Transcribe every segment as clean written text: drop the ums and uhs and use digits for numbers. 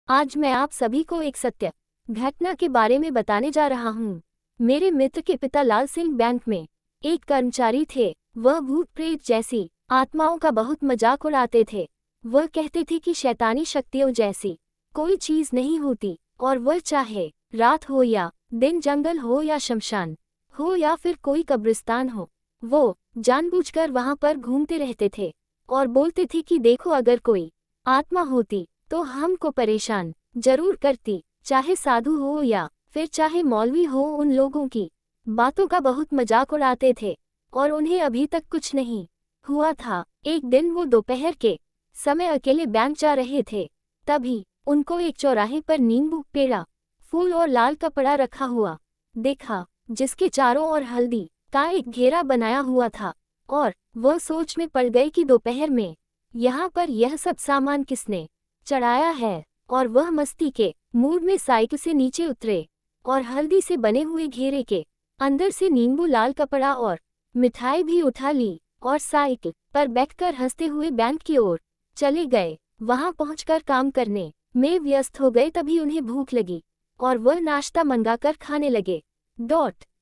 आज मैं आप सभी को एक सत्य घटना के बारे में बताने जा रहा हूँ। मेरे मित्र के पिता लाल सिंह बैंक में एक कर्मचारी थे। वह भूत प्रेत जैसी आत्माओं का बहुत मजाक उड़ाते थे। वह कहते थे कि शैतानी शक्तियों जैसी कोई चीज नहीं होती और वह चाहे रात हो या दिन, जंगल हो या शमशान हो या फिर कोई कब्रिस्तान हो, वो जानबूझकर वहां पर घूमते रहते थे और बोलते थे कि देखो, अगर कोई आत्मा होती तो हमको परेशान जरूर करती, चाहे साधु हो या फिर चाहे मौलवी हो। उन लोगों की बातों का बहुत मजाक उड़ाते थे और उन्हें अभी तक कुछ नहीं हुआ था। एक दिन वो दोपहर के समय अकेले बैंक जा रहे थे, तभी उनको एक चौराहे पर नींबू, पेड़ा, फूल और लाल कपड़ा रखा हुआ देखा, जिसके चारों ओर हल्दी का एक घेरा बनाया हुआ था। और वह सोच में पड़ गए कि दोपहर में यहाँ पर यह सब सामान किसने चढ़ाया है। और वह मस्ती के मूड में साइकिल से नीचे उतरे और हल्दी से बने हुए घेरे के अंदर से नींबू, लाल कपड़ा और मिठाई भी उठा ली और साइकिल पर बैठकर हंसते हुए बैंक की ओर चले गए। वहां पहुंचकर काम करने में व्यस्त हो गए। तभी उन्हें भूख लगी और वह नाश्ता मंगाकर खाने लगे।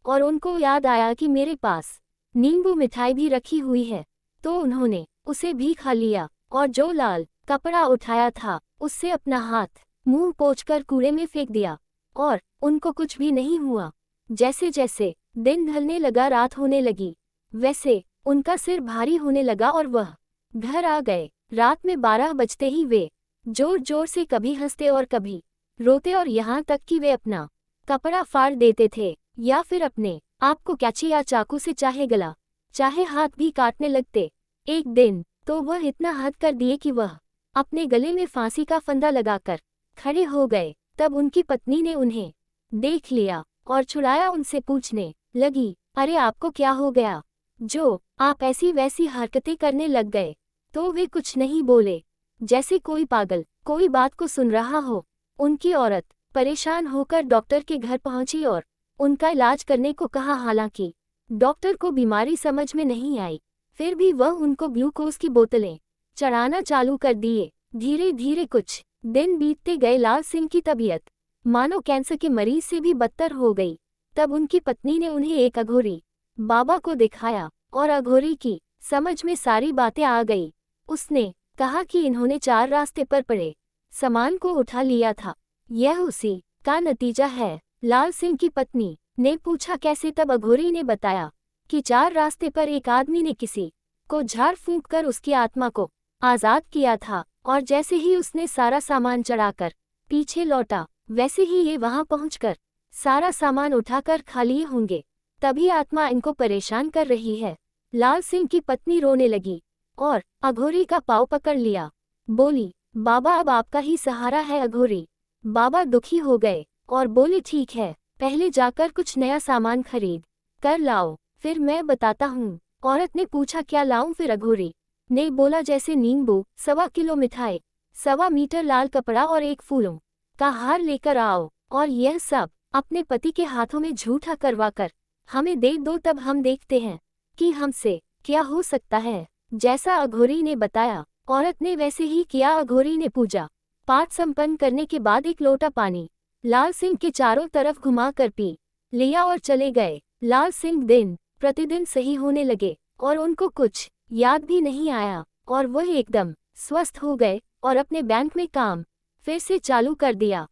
और उनको याद आया कि मेरे पास नींबू मिठाई भी रखी हुई है, तो उन्होंने उसे भी खा लिया और जो लाल कपड़ा उठाया था उससे अपना हाथ मुंह पोंछकर कूड़े में फेंक दिया और उनको कुछ भी नहीं हुआ। जैसे जैसे दिन ढलने लगा, रात होने लगी, वैसे उनका सिर भारी होने लगा और वह घर आ गए। रात में 12 बजते ही वे जोर जोर से कभी हंसते और कभी रोते और यहाँ तक कि वे अपना कपड़ा फाड़ देते थे या फिर अपने आप को कैंची या चाकू से चाहे गला चाहे हाथ भी काटने लगते। एक दिन तो वह इतना हद कर दिए कि वह अपने गले में फांसी का फंदा लगाकर खड़े हो गए। तब उनकी पत्नी ने उन्हें देख लिया और छुड़ाया उनसे पूछने लगी, अरे आपको क्या हो गया जो आप ऐसी वैसी हरकतें करने लग गए? तो वे कुछ नहीं बोले, जैसे कोई पागल कोई बात को सुन रहा हो। उनकी औरत परेशान होकर डॉक्टर के घर पहुंची और उनका इलाज करने को कहा। हालांकि डॉक्टर को बीमारी समझ में नहीं आई, फिर भी वह उनको ग्लूकोज की बोतलें चढ़ाना चालू कर दिए। धीरे धीरे कुछ दिन बीतते गए। लाल सिंह की तबीयत मानो कैंसर के मरीज से भी बदतर हो गई। तब उनकी पत्नी ने उन्हें एक अघोरी बाबा को दिखाया और अघोरी की समझ में सारी बातें आ गई। उसने कहा कि इन्होंने 4 रास्ते पर पड़े सामान को उठा लिया था, यह उसी का नतीजा है। लाल सिंह की पत्नी ने पूछा, कैसे? तब अघोरी ने बताया कि 4 रास्ते पर एक आदमी ने किसी को झाड़ फूंक कर उसकी आत्मा को आजाद किया था और जैसे ही उसने सारा सामान चढ़ाकर पीछे लौटा, वैसे ही ये वहां पहुंचकर सारा सामान उठाकर खा लिए होंगे। तभी आत्मा इनको परेशान कर रही है। लाल सिंह की पत्नी रोने लगी और अघोरी का पाँव पकड़ लिया। बोली, बाबा अब आपका ही सहारा है। अघोरी बाबा दुखी हो गए और बोले, ठीक है, पहले जाकर कुछ नया सामान खरीद कर लाओ, फिर मैं बताता हूँ। औरत ने पूछा, क्या लाऊं? फिर अघोरी ने बोला, जैसे नींबू, 1.25 किलो मिठाई, 1.25 मीटर लाल कपड़ा और एक फूलों का हार लेकर आओ और यह सब अपने पति के हाथों में झूठा करवाकर हमें दे दो, तब हम देखते हैं कि हमसे क्या हो सकता है। जैसा अघोरी ने बताया, औरत ने वैसे ही किया। अघोरी ने पूजा पाठ संपन्न करने के बाद एक लोटा पानी लाल सिंह के चारों तरफ घुमा कर पी लिया और चले गए। लाल सिंह दिन प्रतिदिन सही होने लगे और उनको कुछ याद भी नहीं आया और वह एकदम स्वस्थ हो गए और अपने बैंक में काम फिर से चालू कर दिया।